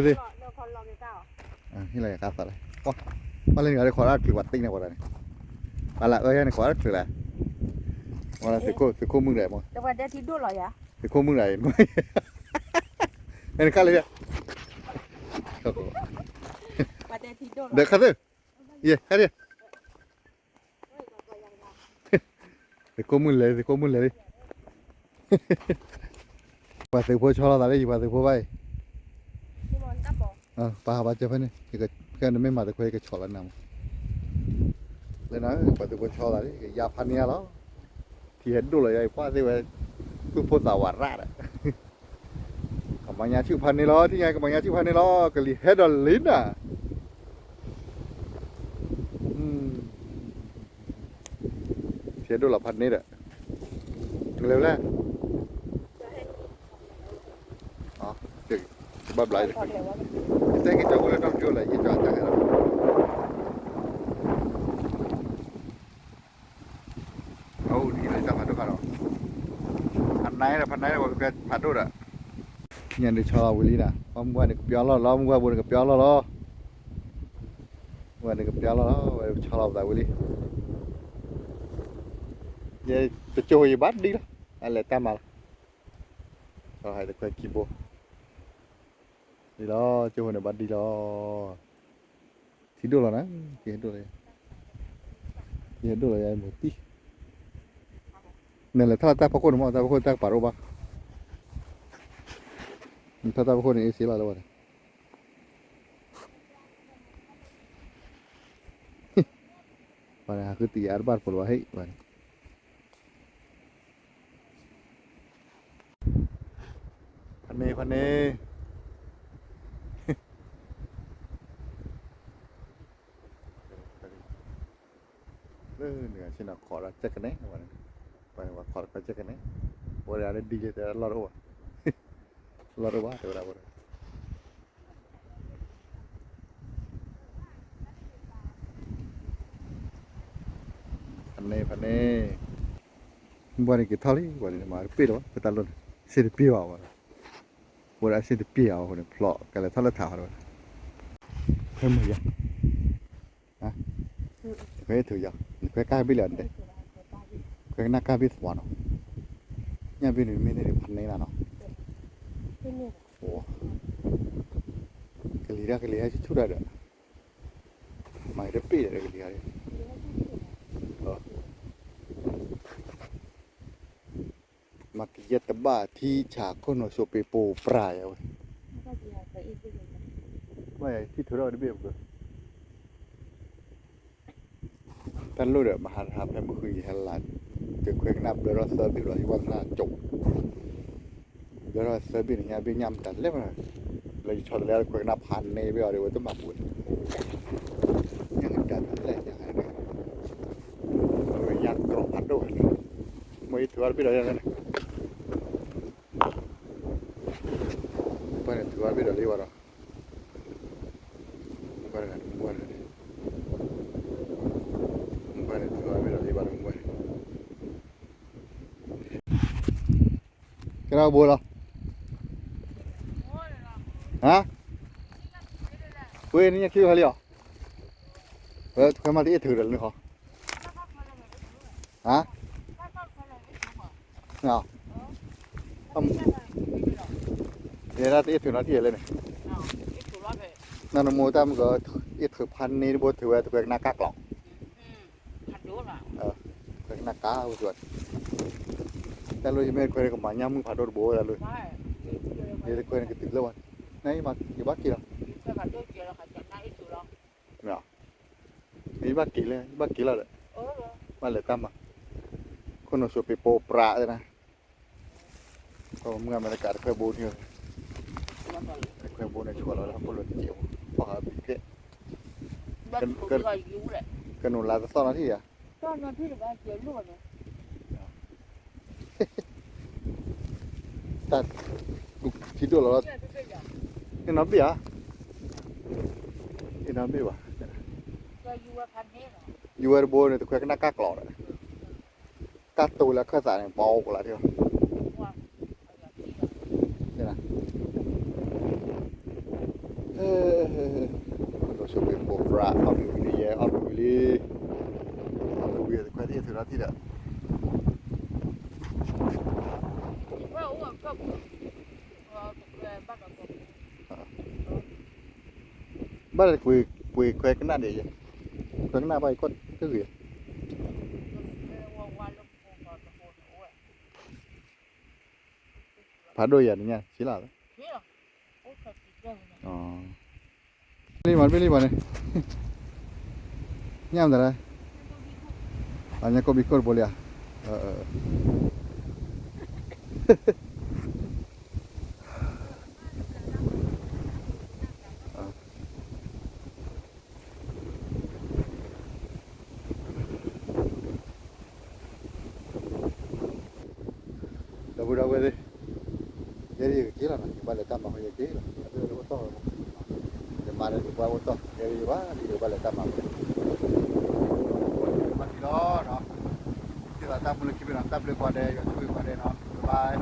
ดินี่อะไรกันสัตว์เลยว้ามาเล่นอะไรขอรัดคือวัดติ้งนะวันนี้มาละนี่ขอรัดคืออะไรวันนี้สิโคมึงไหนมั้งแต่ว่าได้ที่ดูหรอยะสิโคมึงไหนมั้งนี่ข้าเลยเนี่ยว่าได้ที่ดูเด็กข้าเลยเย่ข้าเลยสิโคมึงเลยสิโคมึงเลยว่าสิโคชอลอะไรอยู่ว่าสิโคไปป้าบ้าเจ้าเพื่อนนี่ก็แค่นั้นไม่มาแต่คุยกับชอลนั่งเลยนะว่าสิโคชอลอะไรยาพันเนี่ยแล้วที่เห็นดูเลยไอ้ป้าสิว่าคือพูดสาวราดอ่ะกับมังยาชื่อพันนี่ล้อที่ไงกับมังยาชื่อพันนี่ล้อกะลีเฮดอลลินอ่ะเสียดูหลับพันนี่แหละเร็วแล้วอ๋อเด็กบ้าไหลเลยแต่กินจากคนละต้องเยอะเลยยิ่งจากจากอะไรเอาที่ไหนจะพันดูกันหรอพันไหนละพันไหนละบอกแกพันดูอ่ะยันได้ชอบวิลีนะว่ามึงว่าเนี่ยกับเปียล้อล้อมึงว่าบุญกับเปียล้อล้อว่าเนี่ยกับเปียล้อล้อชอบแต่วิลียัยจะโจยบัดดีละอะไรตามมาชอบให้แต่ใครกินบ่ดีล้อโจยเนี่ยบัดดีล้อที่ดูแล้วนะที่เห็นดูเลยที่เห็นดูเลยไอ้หมดที่นั่นแหละถ้าตาพกคนมองตาพกคนตาปารุบะถ้าตาพกคนนี่เสียแล้ววะวันนี้คือตีอาร์บาร์ปลวะให้วันพันเน่เนี่ยฉันขอรับแจ็คกันเน่วันนี้ไปว่าขอรับแจ็คกันเน่วันนี้อะไรดีเจแต่รอดวะรอดวะเดี๋ยวเราวันพันเน่วันนี้กี่เท่าไรวันนี้มาปีแล้วไปตลอดเสียปีเอาวันนี้เสียปีเอาคนนี้พลอกันเลยเท่าไรถาวรเพิ่มมือยังฮะเพิ่มถือยังเพิ่มกล้าบิลเลย cái nắp cá biết vào nó nhà bên này mới để phần này là nó ủa cái lý ra chút đây được mày đập bị cái lý ra đấy mà cái gì tập ba thì chả có nó số bề bồ prai rồi vậy thì thưa rồi đi biết rồiท่านรู้เดี๋ยวมาหาทำให้บุคคลยี่ห้อหลานเกิดความนับเดี๋ยวเราเสิร์ฟดีกว่าที่ว่างหน้าจบเดี๋ยวเราเสิร์ฟอย่างเงี้ยเป็นยำกันเล่มเลยเราชดแล้วความนับพันในเวลาเดี๋ยวต้องมาบุญยังกันอะไรอย่างเงี้ยเราอยากกรอบพัดด้วยไม่ถือว่าเป็นอะไรอย่างเงี้ยเป็นถือว่าเป็นอะไรวะเราเป็นอะไรเป็นอะไรcái nào bùa rồi hả quên nhá kêu hay liệu cái mà đi thử được nữa hả hả nào không để ra đi thử nó thì lên này nó mua tam cái ít thửพันนี่บถือว่าตัวหน้ากากหรอกตัวหน้ากากส่วนแต่เราจะไม่เคยกับหมาย่ามึงผ่านโดนโบแล้วเลยเดี๋ยวเคยกันติดแล้ววันนี่มาอยู่บ้านกี่หรอเนี่ยนี่บ้านกี่เลยบ้านกี่แล้วเลยบ้านเลยตั้มอ่ะคนเราชอบไปโปปลาเลยนะก็เมื่อมันอากาศเคยโบที่เคยโบในชัวร์เราแล้วคนเราเจียวพอหาบิ๊กเกันหนุนลาจะซ่อนนาทีอ่ะซ่อนนาทีหรือว่าเจียวล้วนเลยแต่คิดดูแล้วนี่น้ำเบี้ยนี่น้ำเบี้ยวะยูเอร์โบเนี่ยตัวแค่หน้ากากหลอดกากตัวแล้วข้าสารเนี่ยเบากว่าละเดียวนี่นะ lo so che potrà oggi lì qua dietro la tira ว่าอ้วนก็บ้านกับ บ้านคุยแควกหน้าเดียแควกหน้าไปก็คือ phá đôi à nha chỉ là đi mà này nhám rồi anh có bị cột boleh Dah boleh jadi kira nak balik tambah hoye kira ada motor kemarin buat motor dari mana dia balik tambah mati lo no kita tak boleh kira tak boleh pada ya tu pada no bye